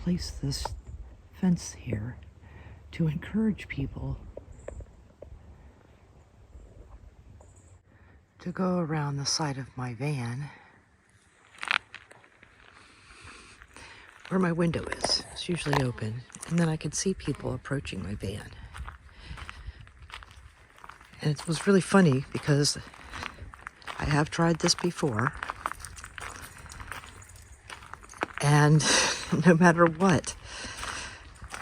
placed this fence here to encourage people to go around the side of my van where my window is. It's usually open, and then I could see people approaching my van. And it was really funny because I have tried this before, and no matter what,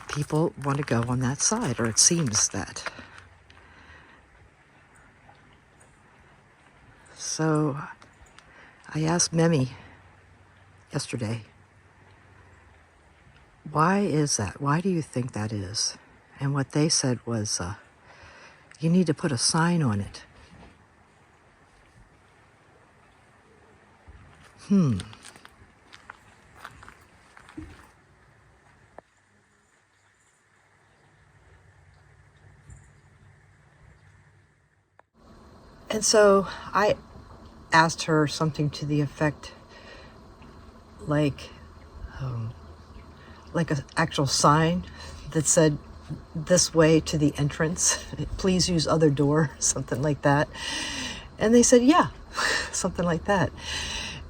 people want to go on that side, or it seems that. So I asked Memi yesterday, why is that? Why do you think that is? And what they said was, you need to put a sign on it. And so I asked her something to the effect like an actual sign that said, this way to the entrance, please use other door, something like that. And they said, yeah, something like that.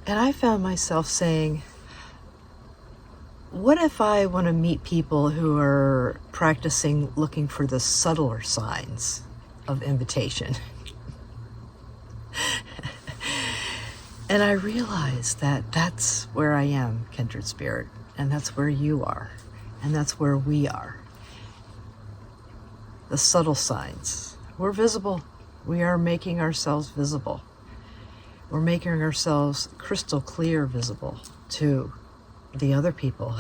And I found myself saying, what if I want to meet people who are practicing looking for the subtler signs of invitation? And I realized that that's where I am, kindred spirit, and that's where you are, and that's where we are. The subtle signs. We're visible. We are making ourselves visible. We're making ourselves crystal clear visible to the other people,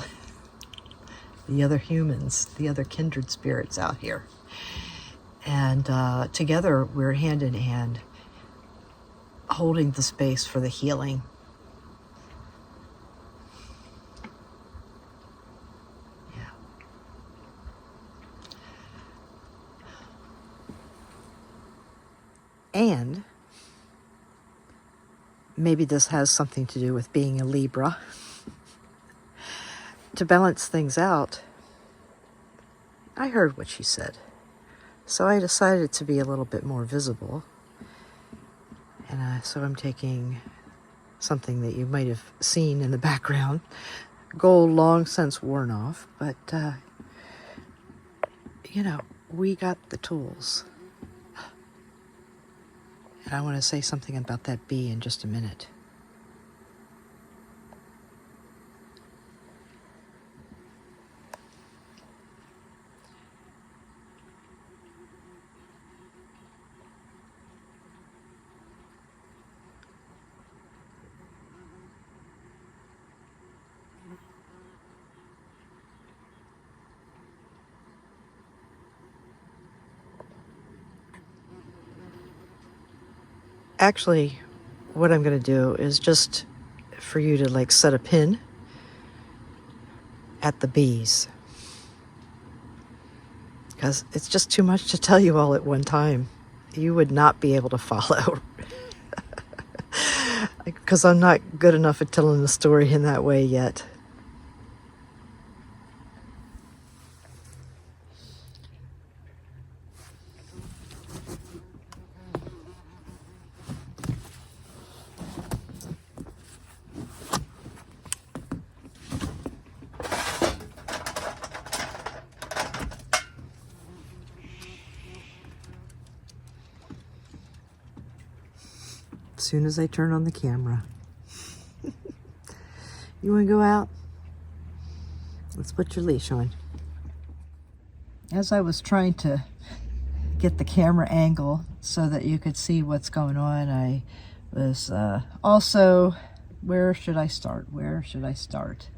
the other humans, the other kindred spirits out here. And together we're hand in hand, holding the space for the healing. Yeah. And maybe this has something to do with being a Libra. To balance things out, I heard what she said. So I decided to be a little bit more visible. And so I'm taking something that you might have seen in the background. Gold long since worn off, but we got the tools. And I want to say something about that bee in just a minute. Actually, what I'm going to do is just for you to set a pin at the bees. Because it's just too much to tell you all at one time. You would not be able to follow. Because I'm not good enough at telling the story in that way yet. As soon as I turn on the camera. You want to go out? Let's put your leash on. As I was trying to get the camera angle so that you could see what's going on, I was also, where should I start? Where should I start?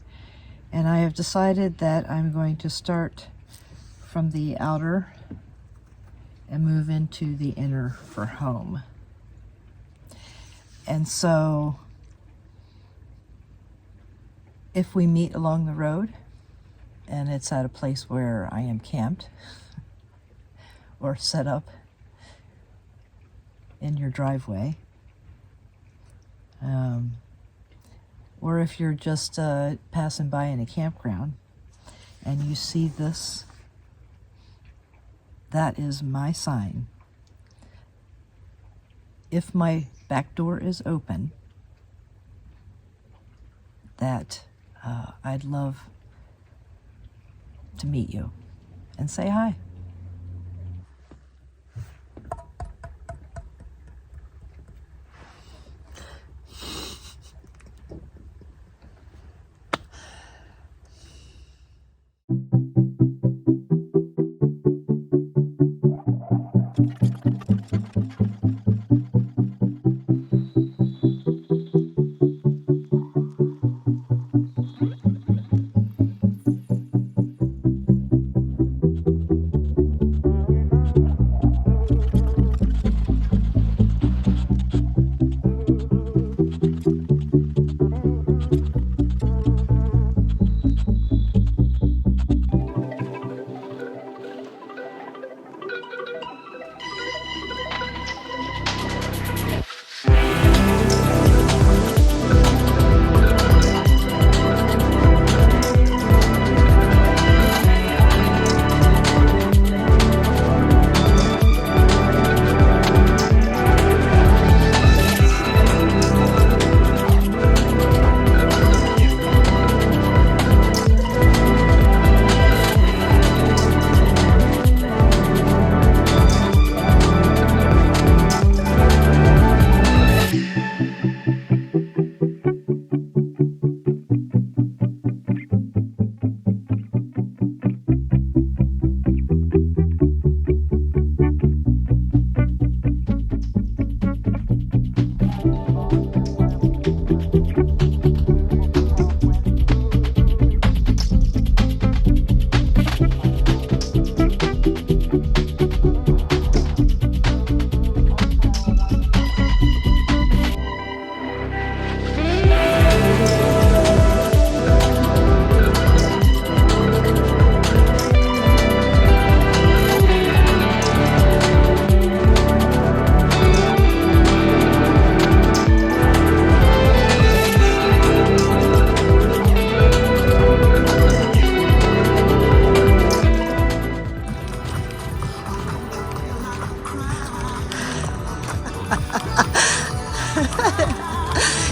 And I have decided that I'm going to start from the outer and move into the inner for home. And so if we meet along the road and it's at a place where I am camped or set up in your driveway, or if you're just passing by in a campground and you see this, that is my sign. If my back door is open, that I'd love to meet you and say hi.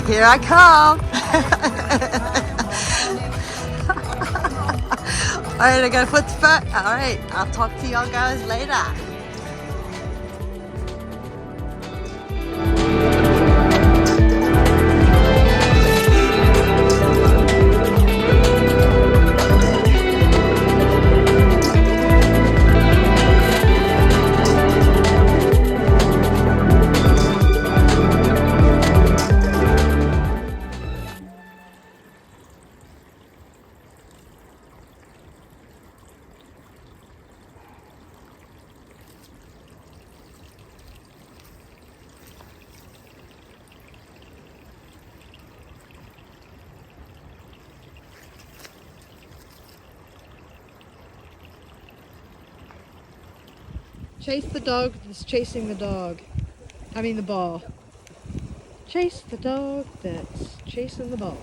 Here I come. All right, I gotta put the foot. All right, I'll talk to y'all guys later. Chase the dog that's chasing the dog. I mean the ball. Chase the dog that's chasing the ball.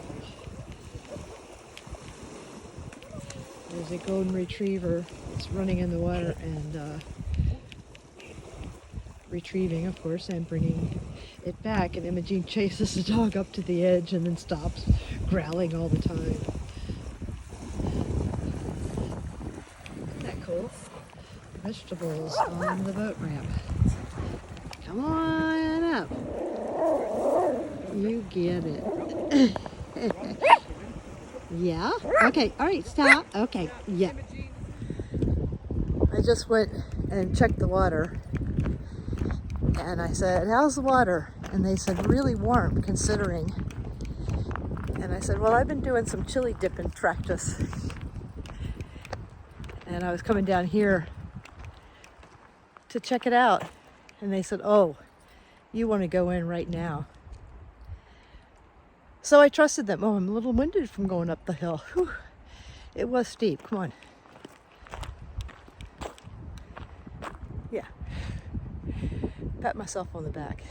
There's a golden retriever that's running in the water and retrieving, of course, and bringing it back. And Imogene chases the dog up to the edge and then stops growling all the time. Isn't that cool? Vegetables on the boat ramp. Come on up. You get it. Yeah? Okay, all right, stop. Okay, yeah. I just went and checked the water and I said, how's the water? And they said, really warm considering. And I said, well, I've been doing some chili dipping practice. And I was coming down here to check it out. And they said, oh, you want to go in right now. So I trusted them. Oh, I'm a little winded from going up the hill. Whew. It was steep. Come on. Yeah. Pat myself on the back.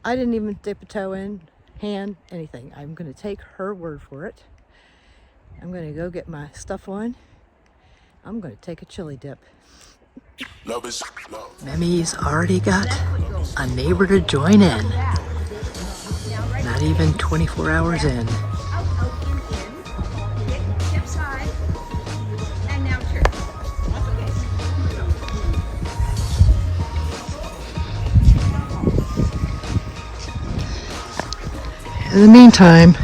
I didn't even dip a toe in, hand, anything. I'm going to take her word for it. I'm going to go get my stuff on. I'm going to take a chili dip. Love is love. Mimi's already got a neighbor to join in. Not even 24 hours in. In the meantime,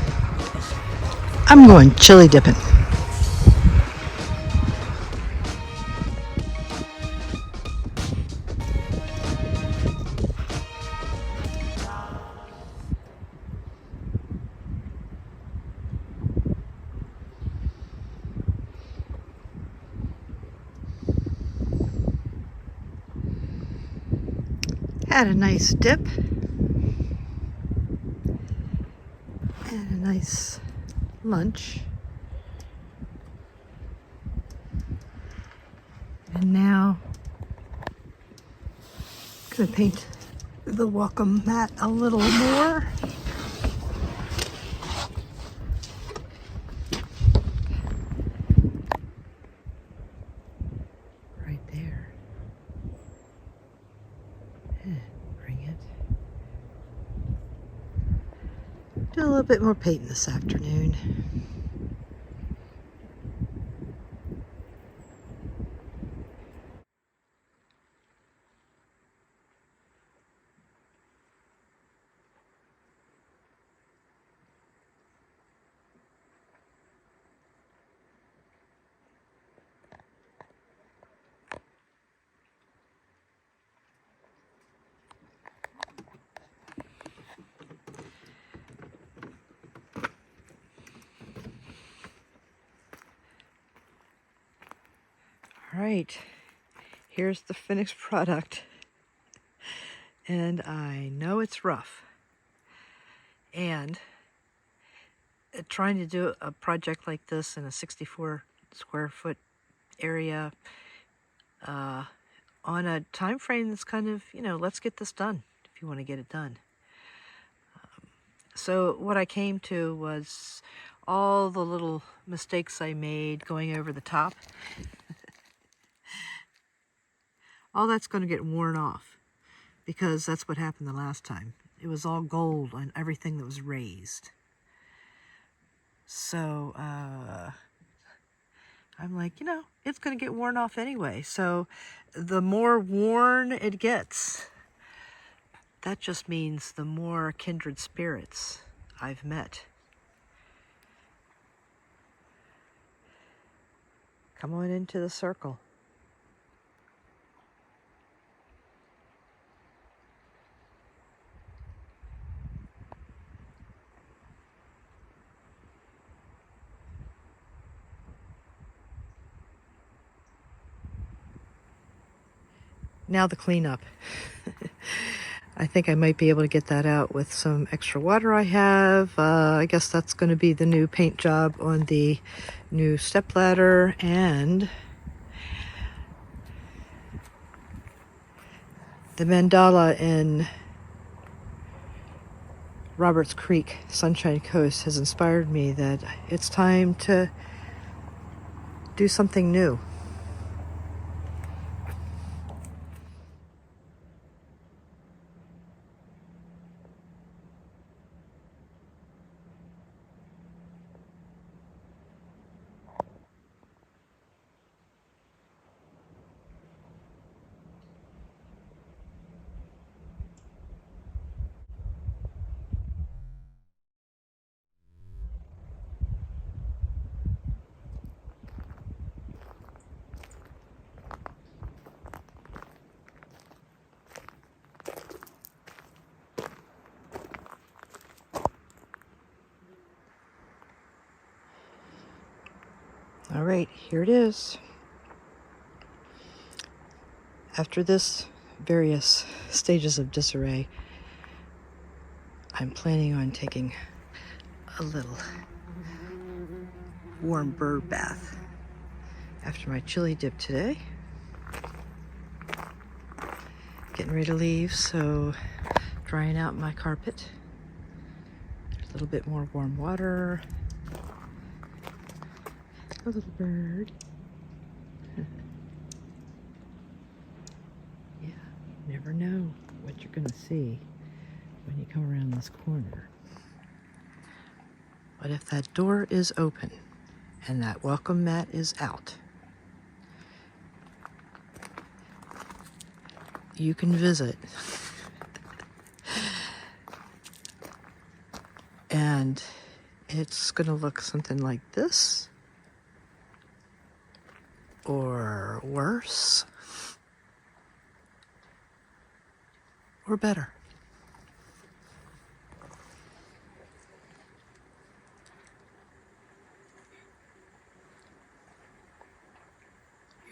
I'm going chili dipping. Had a nice dip and a nice lunch. And now I'm gonna paint the welcome mat a little more. Right there. Bring it. Do a little bit more painting this afternoon. All right, here's the finished product. And I know it's rough. And trying to do a project like this in a 64 square foot area on a time frame that's kind of, let's get this done if you want to get it done. So what I came to was all the little mistakes I made going over the top. All that's going to get worn off because that's what happened the last time. It was all gold on everything that was raised. So I'm like, it's going to get worn off anyway. So the more worn it gets, that just means the more kindred spirits I've met. Come on into the circle. Now the cleanup. I think I might be able to get that out with some extra water I have. I guess that's going to be the new paint job on the new stepladder, and the mandala in Roberts Creek, Sunshine Coast, has inspired me that it's time to do something new. All right, here it is. After this various stages of disarray, I'm planning on taking a little warm bird bath after my chili dip today. Getting ready to leave, so drying out my carpet. A little bit more warm water. A little bird. Yeah, you never know what you're gonna see when you come around this corner. What if that door is open and that welcome mat is out? You can visit. And it's gonna look something like this, or worse, or better.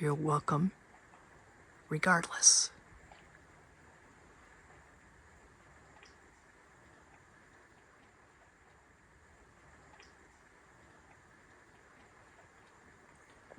You're welcome regardless.